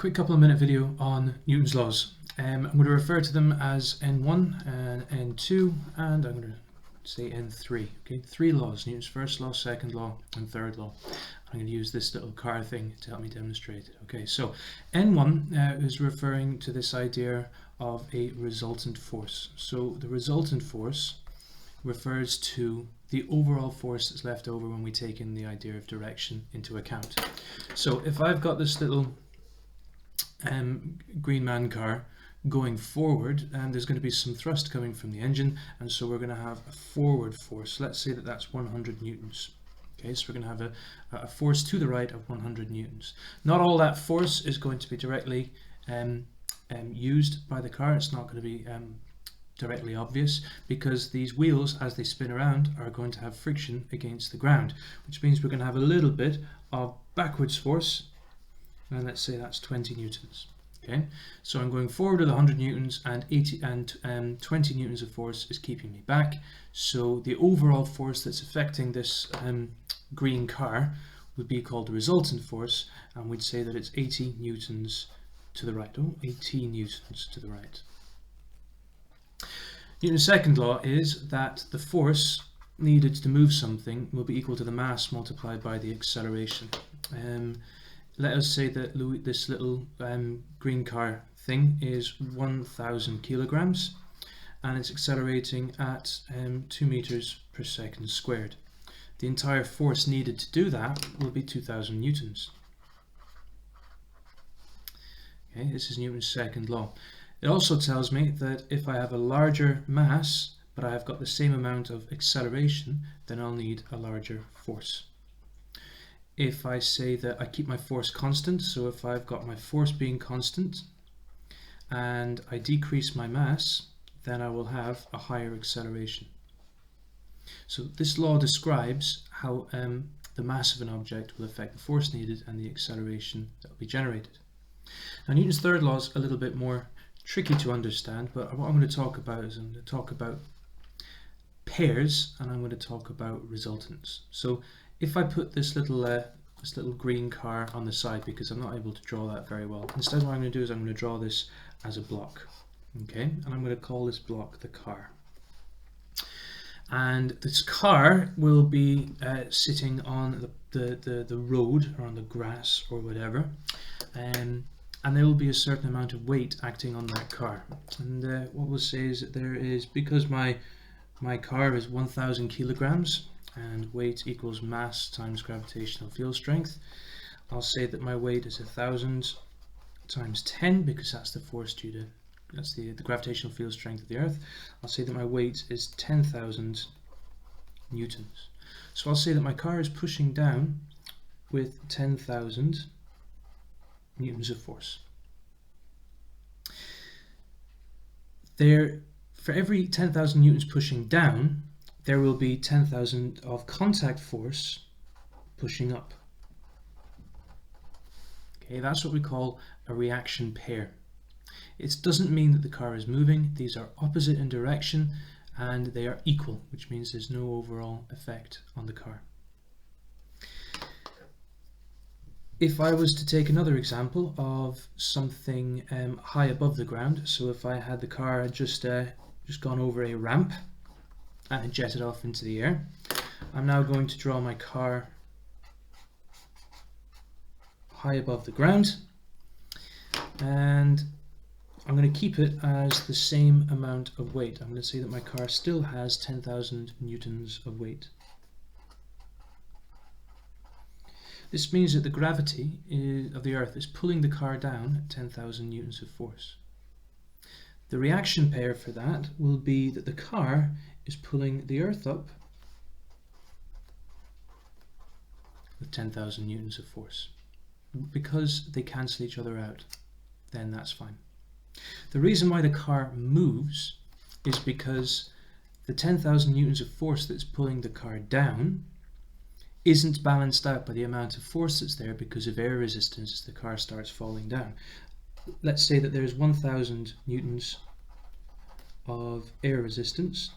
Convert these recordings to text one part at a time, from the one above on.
quick couple of minute video on Newton's laws. I'm going to refer to them as N1 and N2, and I'm going to say N3. Okay, three laws: Newton's first law, second law, and third law. I'm going to use this little car thing to help me demonstrate it. Okay, so N1 is referring to this idea of a resultant force. So the resultant force refers to the overall force that's left over when we take in the idea of direction into account. So if I've got this little green man car going forward, and there's going to be some thrust coming from the engine, and so we're going to have a forward force. Let's say that that's 100 newtons. Okay, so we're going to have a force to the right of 100 newtons. Not all that force is going to be directly used by the car. It's not going to be directly obvious, because these wheels, as they spin around, are going to have friction against the ground, which means we're going to have a little bit of backwards force, and let's say that's 20 newtons. Okay, so I'm going forward with 100 newtons, and 20 newtons of force is keeping me back. So the overall force that's affecting this green car would be called the resultant force, and we'd say that it's 80 newtons to the right. 18 newtons to the right. Newton's second law is that the force needed to move something will be equal to the mass multiplied by the acceleration. Let us say that this little green car thing is 1,000 kilograms, and it's accelerating at 2 meters per second squared. The entire force needed to do that will be 2,000 newtons. Okay, this is Newton's second law. It also tells me that if I have a larger mass, but I have got the same amount of acceleration, then I'll need a larger force. If I say that I keep my force constant, so if I've got my force being constant and I decrease my mass, then I will have a higher acceleration. So this law describes how the mass of an object will affect the force needed and the acceleration that will be generated. Now, Newton's third law is a little bit more tricky to understand, but what I'm going to talk about is I'm going to talk about pairs, and I'm going to talk about resultants. So if I put this little green car on the side, because I'm not able to draw that very well, instead what I'm going to do is I'm going to draw this as a block. Okay, and I'm going to call this block the car. And this car will be sitting on the road, or on the grass, or whatever, and there will be a certain amount of weight acting on that car. And what we'll say is that there is, because my car is 1,000 kilograms, and weight equals mass times gravitational field strength, I'll say that my weight is 1,000 times 10, because that's the force due to, that's the gravitational field strength of the Earth. I'll say that my weight is 10,000 newtons. So I'll say that my car is pushing down with 10,000 newtons of force. For every 10,000 newtons pushing down, there will be 10,000 of contact force pushing up. Okay, that's what we call a reaction pair. It doesn't mean that the car is moving. These are opposite in direction, and they are equal, which means there's no overall effect on the car. If I was to take another example of something high above the ground, so if I had the car just gone over a ramp and had jetted off into the air, I'm now going to draw my car high above the ground, and I'm going to keep it as the same amount of weight. I'm going to say that my car still has 10,000 newtons of weight. This means that the gravity of the Earth is pulling the car down at 10,000 newtons of force. The reaction pair for that will be that the car is pulling the Earth up with 10,000 newtons of force. Because they cancel each other out, then that's fine. The reason why the car moves is because the 10,000 newtons of force that's pulling the car down isn't balanced out by the amount of force that's there because of air resistance as the car starts falling down. Let's say that there's 1,000 newtons of air resistance.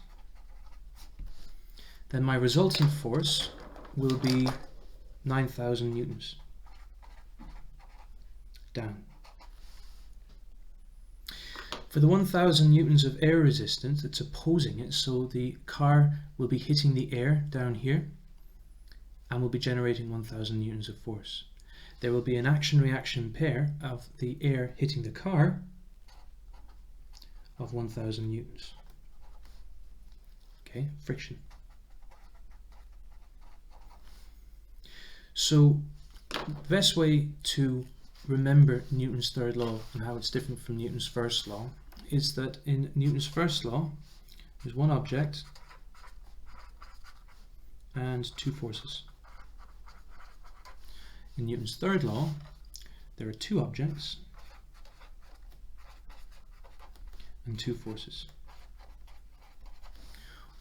Then my resultant force will be 9,000 newtons down. For the 1000 newtons of air resistance, it's opposing it, so the car will be hitting the air down here and will be generating 1000 newtons of force. There will be an action-reaction pair of the air hitting the car of 1000 newtons. Okay, friction. So the best way to remember Newton's third law and how it's different from Newton's first law is that in Newton's first law there's one object and two forces. In Newton's third law there are two objects and two forces.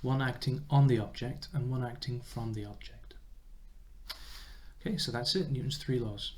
One acting on the object and one acting from the object. Okay, so that's it, Newton's three laws.